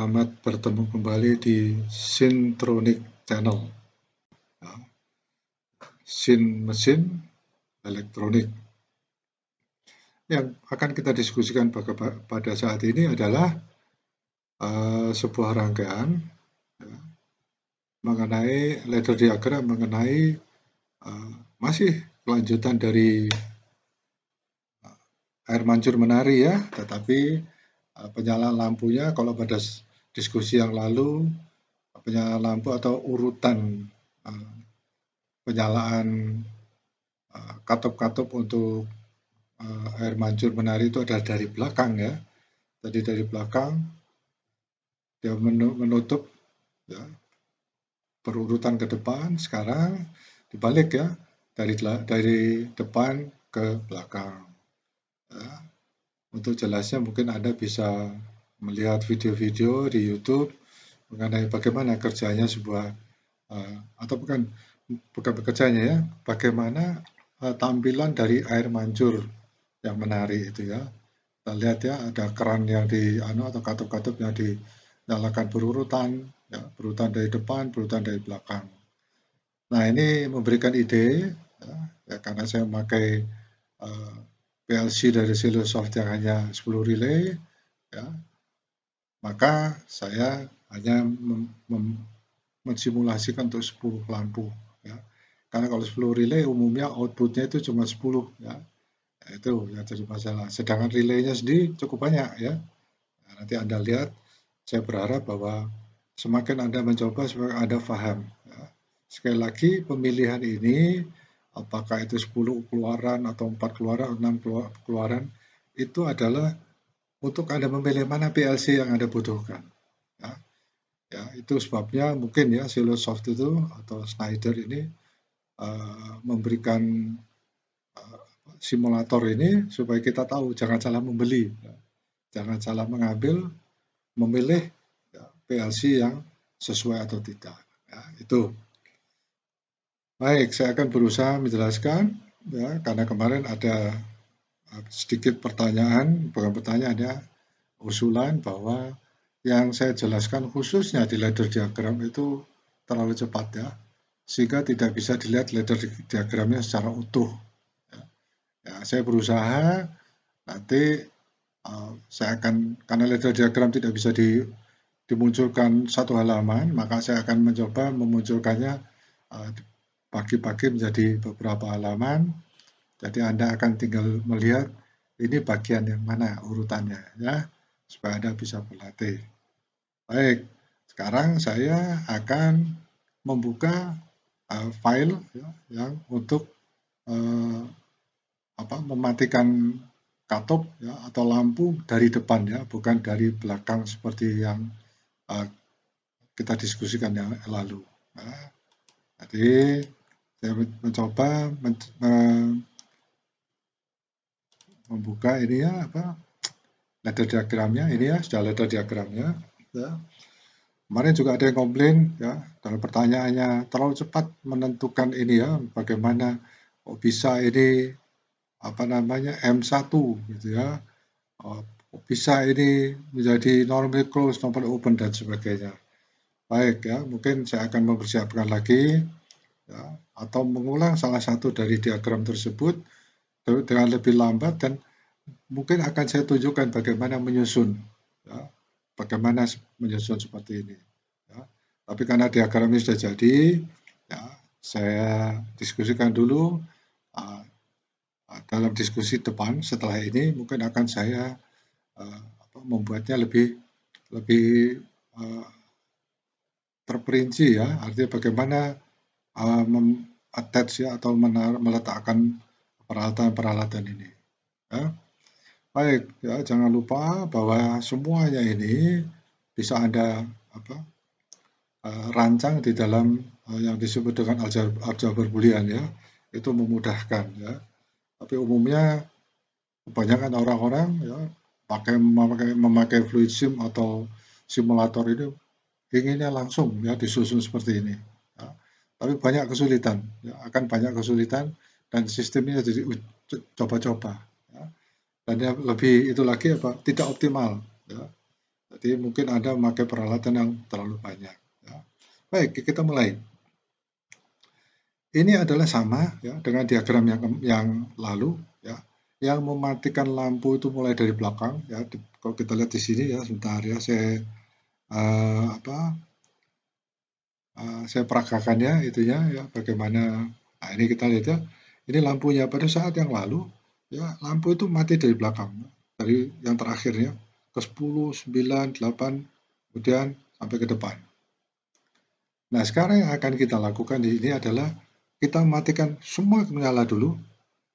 Selamat bertemu kembali di Syntronic Channel. Ya, Syn mesin, elektronik. Yang akan kita diskusikan pada saat ini adalah sebuah rangkaian ya, mengenai ladder diagram, mengenai masih kelanjutan dari air mancur menari ya, tetapi penyalaan lampunya kalau pada diskusi yang lalu penyalaan lampu atau urutan penyalaan katup-katup untuk air mancur menari itu adalah dari belakang ya. Tadi dari belakang dia menutup ya, berurutan ke depan. Sekarang dibalik ya, dari depan ke belakang. Ya. Untuk jelasnya mungkin Anda bisa melihat video-video di YouTube mengenai bagaimana kerjanya sebuah atau bukan bekerjanya ya, bagaimana tampilan dari air mancur yang menari itu ya. Kita lihat ya, ada keran yang atau katup-katup yang dinyalakan berurutan ya, berurutan dari depan, berurutan dari belakang. Nah, ini memberikan ide ya, karena saya memakai PLC dari Silosoft yang hanya 10 relay ya, maka saya hanya mensimulasikan untuk 10 lampu ya. Karena kalau 10 relay umumnya outputnya itu cuma 10 ya. Nah, itu yang jadi masalah. Sedangkan relaynya sendiri cukup banyak ya. Nah, nanti Anda lihat, saya berharap bahwa semakin Anda mencoba, semakin Anda paham. Ya. Sekali lagi, pemilihan ini, apakah itu 10 keluaran, atau 4 keluaran, 6 keluaran, itu adalah untuk Anda memilih mana PLC yang Anda butuhkan. Ya. Ya, itu sebabnya mungkin ya Silosoft itu atau Schneider ini memberikan simulator ini supaya kita tahu jangan salah membeli, ya. Jangan salah memilih ya, PLC yang sesuai atau tidak. Ya, itu. Baik, saya akan berusaha menjelaskan ya, karena kemarin ada sedikit pertanyaan, bukan pertanyaan ya, usulan bahwa yang saya jelaskan khususnya di ladder diagram itu terlalu cepat ya, sehingga tidak bisa dilihat ladder diagramnya secara utuh. Ya, saya berusaha nanti saya akan, karena ladder diagram tidak bisa dimunculkan satu halaman, maka saya akan mencoba memunculkannya bagi-bagi menjadi beberapa halaman. Jadi Anda akan tinggal melihat ini bagian yang mana urutannya ya, supaya Anda bisa berlatih. Baik, sekarang saya akan membuka file ya, yang untuk mematikan katup ya, atau lampu dari depan ya, bukan dari belakang seperti yang kita diskusikan yang lalu. Nah, jadi saya mencoba membuka ini ya ladder diagramnya, ini ya sudah ladder diagramnya ya. Kemarin juga ada yang komplain ya, dalam pertanyaannya terlalu cepat menentukan ini ya, bagaimana kok bisa ini M1 gitu ya, bisa ini menjadi normally close, normally open dan sebagainya. Baik ya, mungkin saya akan mempersiapkan lagi ya, atau mengulang salah satu dari diagram tersebut dengan lebih lambat, dan mungkin akan saya tunjukkan bagaimana menyusun ya, bagaimana menyusun seperti ini ya. Tapi karena diagram ini sudah jadi ya, saya diskusikan dulu. Dalam diskusi depan setelah ini mungkin akan saya membuatnya lebih terperinci ya, artinya bagaimana attach ya, atau meletakkan peralatan-peralatan ini ya. Baik ya, jangan lupa bahwa semuanya ini bisa Anda rancang di dalam yang disebut dengan aljabar boolean ya, itu memudahkan ya. Tapi umumnya kebanyakan orang-orang ya memakai fluid sim atau simulator itu inginnya langsung ya disusun seperti ini ya. Tapi banyak kesulitan ya, akan banyak kesulitan, dan sistemnya jadi coba-coba ya. Dan yang lebih itu lagi tidak optimal ya. Jadi mungkin Anda memakai peralatan yang terlalu banyak. Ya. Baik, kita mulai. Ini adalah sama ya dengan diagram yang lalu ya. Yang mematikan lampu itu mulai dari belakang ya. Kalau kita lihat di sini ya, sebentar ya, saya saya peragakan ya itunya ya bagaimana. Nah, ini kita lihat ya. Ini lampunya pada saat yang lalu ya, lampu itu mati dari belakang. Dari yang terakhirnya ke 10, 9, 8 kemudian sampai ke depan. Nah, sekarang yang akan kita lakukan di sini adalah kita matikan semua menyala dulu,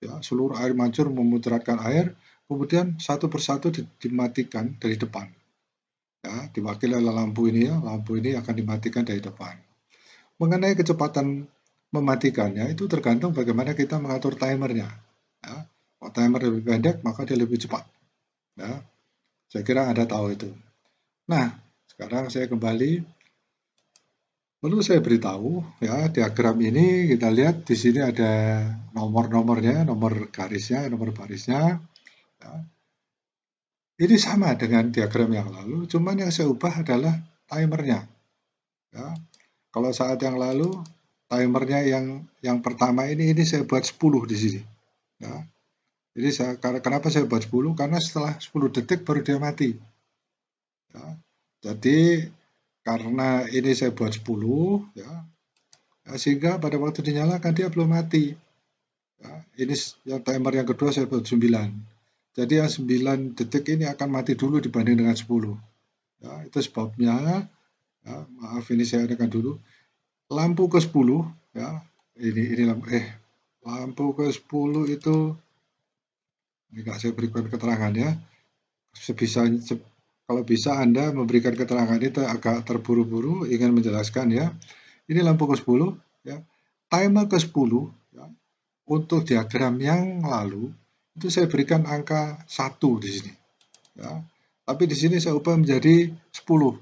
ya, seluruh air mancur memuteratkan air, kemudian satu persatu dimatikan dari depan. Ya, diwakili oleh lampu ini ya, lampu ini akan dimatikan dari depan. Mengenai kecepatan mematikannya itu tergantung bagaimana kita mengatur timernya. Ya. Kalau timer lebih pendek maka dia lebih cepat. Ya. Saya kira Anda tahu itu. Nah, sekarang saya kembali. Perlu saya beritahu ya, diagram ini kita lihat di sini ada nomor-nomornya, nomor garisnya, nomor barisnya. Ya. Ini sama dengan diagram yang lalu, cuman yang saya ubah adalah timernya. Ya. Kalau saat yang lalu timernya yang pertama ini saya buat 10 di sini. Ya. Jadi kenapa saya buat 10? Karena setelah 10 detik baru dia mati. Ya. Jadi karena ini saya buat 10 ya, sehingga pada waktu dinyalakan dia belum mati. Ya, ini yang timer yang kedua saya buat 9. Jadi yang 9 detik ini akan mati dulu dibanding dengan 10. Ya, itu sebabnya ya, maaf ini saya adakan dulu. Lampu ke 10 ya. Ini lampu ke 10 itu ini enggak saya berikan keterangan ya. Kalau bisa Anda memberikan keterangan itu agak terburu-buru ingin menjelaskan ya. Ini lampu ke 10 ya. Timer ke 10 ya. Untuk diagram yang lalu itu saya berikan angka 1 di sini. Ya. Tapi di sini saya ubah menjadi 10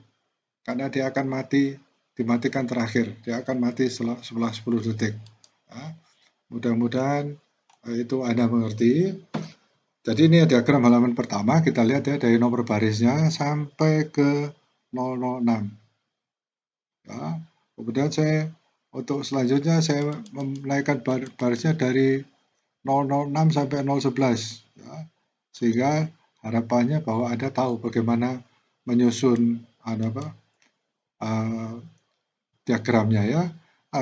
karena dia akan mati dimatikan terakhir. Dia akan mati setelah 10 detik. Ya. Mudah-mudahan itu Anda mengerti. Jadi ini diagram halaman pertama, kita lihat ya dari nomor barisnya sampai ke 006. Ya. Kemudian untuk selanjutnya saya menaikkan barisnya dari 006 sampai 011. Ya. Sehingga harapannya bahwa Anda tahu bagaimana menyusun diagramnya ya.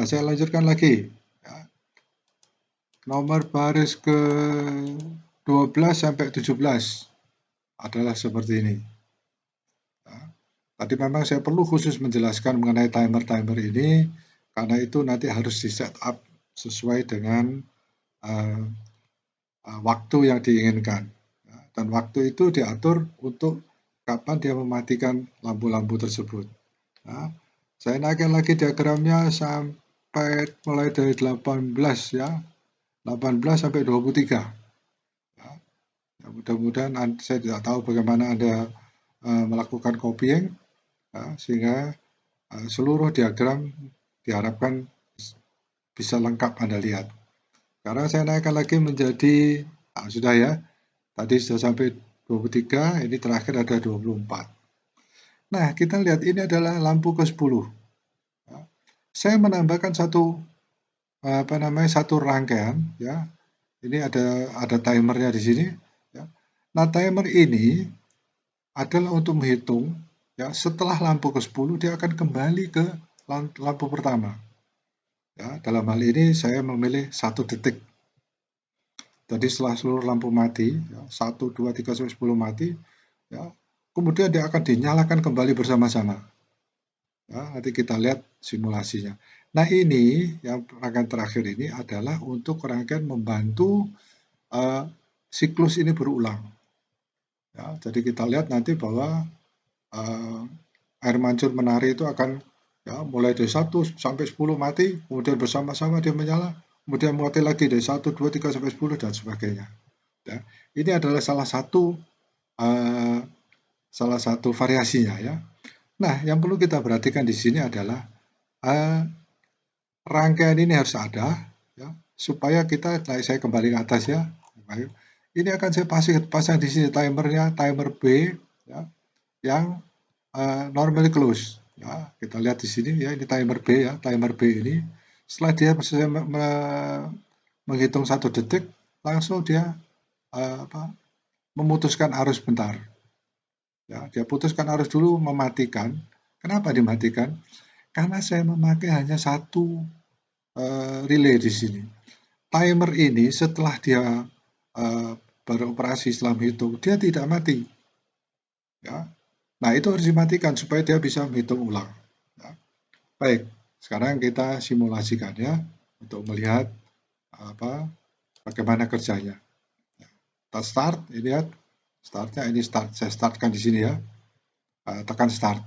Saya lanjutkan lagi. Ya. Nomor baris ke 12 sampai 17 adalah seperti ini. Ya. Tadi memang saya perlu khusus menjelaskan mengenai timer-timer ini karena itu nanti harus di set up sesuai dengan waktu yang diinginkan. Ya. Dan waktu itu diatur untuk kapan dia mematikan lampu-lampu tersebut. Ya. Saya naikkan lagi diagramnya sampai mulai dari 18 ya. 18 sampai 23. Ya. Ya, mudah-mudahan saya tidak tahu bagaimana Anda melakukan copying ya, sehingga seluruh diagram diharapkan bisa lengkap Anda lihat. Sekarang saya naikkan lagi menjadi sudah ya. Tadi sudah sampai 23, ini terakhir ada 24. Nah, kita lihat ini adalah lampu ke 10. Ya. Saya menambahkan satu rangkaian ya. Ini ada timernya di sini ya. Nah, timer ini adalah untuk menghitung ya, setelah lampu ke 10 dia akan kembali ke lampu pertama. Ya, dalam hal ini saya memilih 1 detik. Jadi setelah seluruh lampu mati, ya, 1, 2, 3, sampai 10 mati, ya, kemudian dia akan dinyalakan kembali bersama-sama. Ya, nanti kita lihat simulasinya. Nah ini, yang rangkaian terakhir ini adalah untuk rangkaian membantu siklus ini berulang. Ya, jadi kita lihat nanti bahwa air mancur menari itu akan ya, mulai dari 1 sampai 10 mati, kemudian bersama-sama dia menyala, kemudian mati lagi dari 1, 2, 3, sampai 10 dan sebagainya. Ya. Ini adalah salah satu variasinya ya. Nah, yang perlu kita perhatikan di sini adalah rangkaian ini harus ada ya, supaya saya kembali ke atas ya. Ini akan saya pasang di sini timernya, timer B ya, yang normally close. Ya, kita lihat di sini ya, ini timer B ya, timer B ini setelah dia menghitung 1 detik, langsung dia memutuskan arus bentar. Ya, dia putuskan arus dulu, mematikan. Kenapa dimatikan? Karena saya memakai hanya satu relay di sini. Timer ini setelah dia beroperasi setelah menghitung, dia tidak mati. Ya. Nah, itu harus dimatikan supaya dia bisa menghitung ulang. Ya. Baik, sekarang kita simulasikan ya untuk melihat bagaimana kerjanya. Kita start, ini lihat startnya ini start. Saya startkan di sini ya. Tekan start.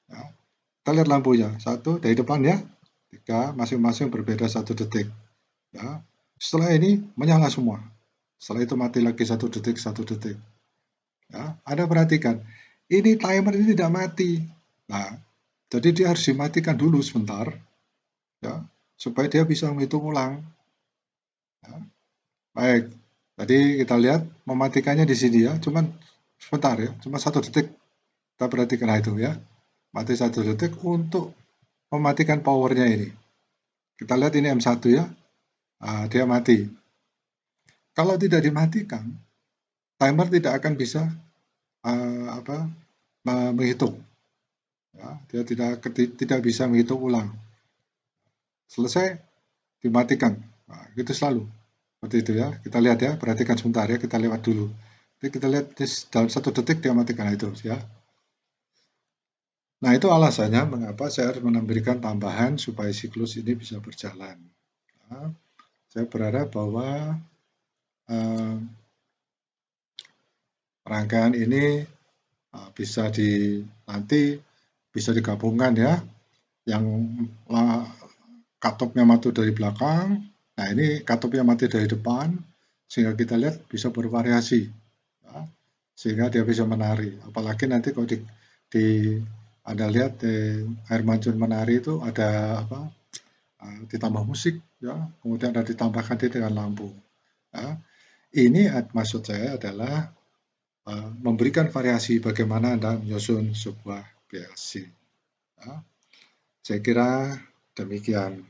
Ya. Kita lihat lampunya. 1 dari depan ya. 3 masing-masing berbeda 1 detik. Ya. Setelah ini menyala semua. Setelah itu mati lagi 1 detik, 1 detik. Ya, Anda perhatikan, ini timer ini tidak mati. Nah, jadi dia harus dimatikan dulu sebentar, ya, supaya dia bisa menghitung ulang. Ya. Baik, tadi kita lihat mematikannya di sini ya, cuman sebentar ya, cuma 1 detik. Kita perhatikan itu ya, mati 1 detik untuk mematikan powernya ini. Kita lihat ini M1 ya, dia mati. Kalau tidak dimatikan, timer tidak akan bisa menghitung. Ya, dia tidak bisa menghitung ulang. Selesai, dimatikan. Nah, gitu selalu. Seperti itu ya. Kita lihat ya, perhatikan sebentar ya, kita lewat dulu. Jadi kita lihat dalam 1 detik dia matikan itu ya. Nah, itu alasannya mengapa saya harus memberikan tambahan supaya siklus ini bisa berjalan. Nah, saya berharap bahwa rangkaian ini bisa nanti bisa digabungkan ya. Yang katopnya mati dari belakang, nah ini katopnya mati dari depan, sehingga kita lihat bisa bervariasi, ya, sehingga dia bisa menari. Apalagi nanti kalau Anda lihat air mancur menari itu ada ditambah musik, ya, kemudian ada ditambahkan dengan lampu. Ya. Ini maksud saya adalah memberikan variasi bagaimana Anda menyusun sebuah PLC. Ya. Saya kira demikian.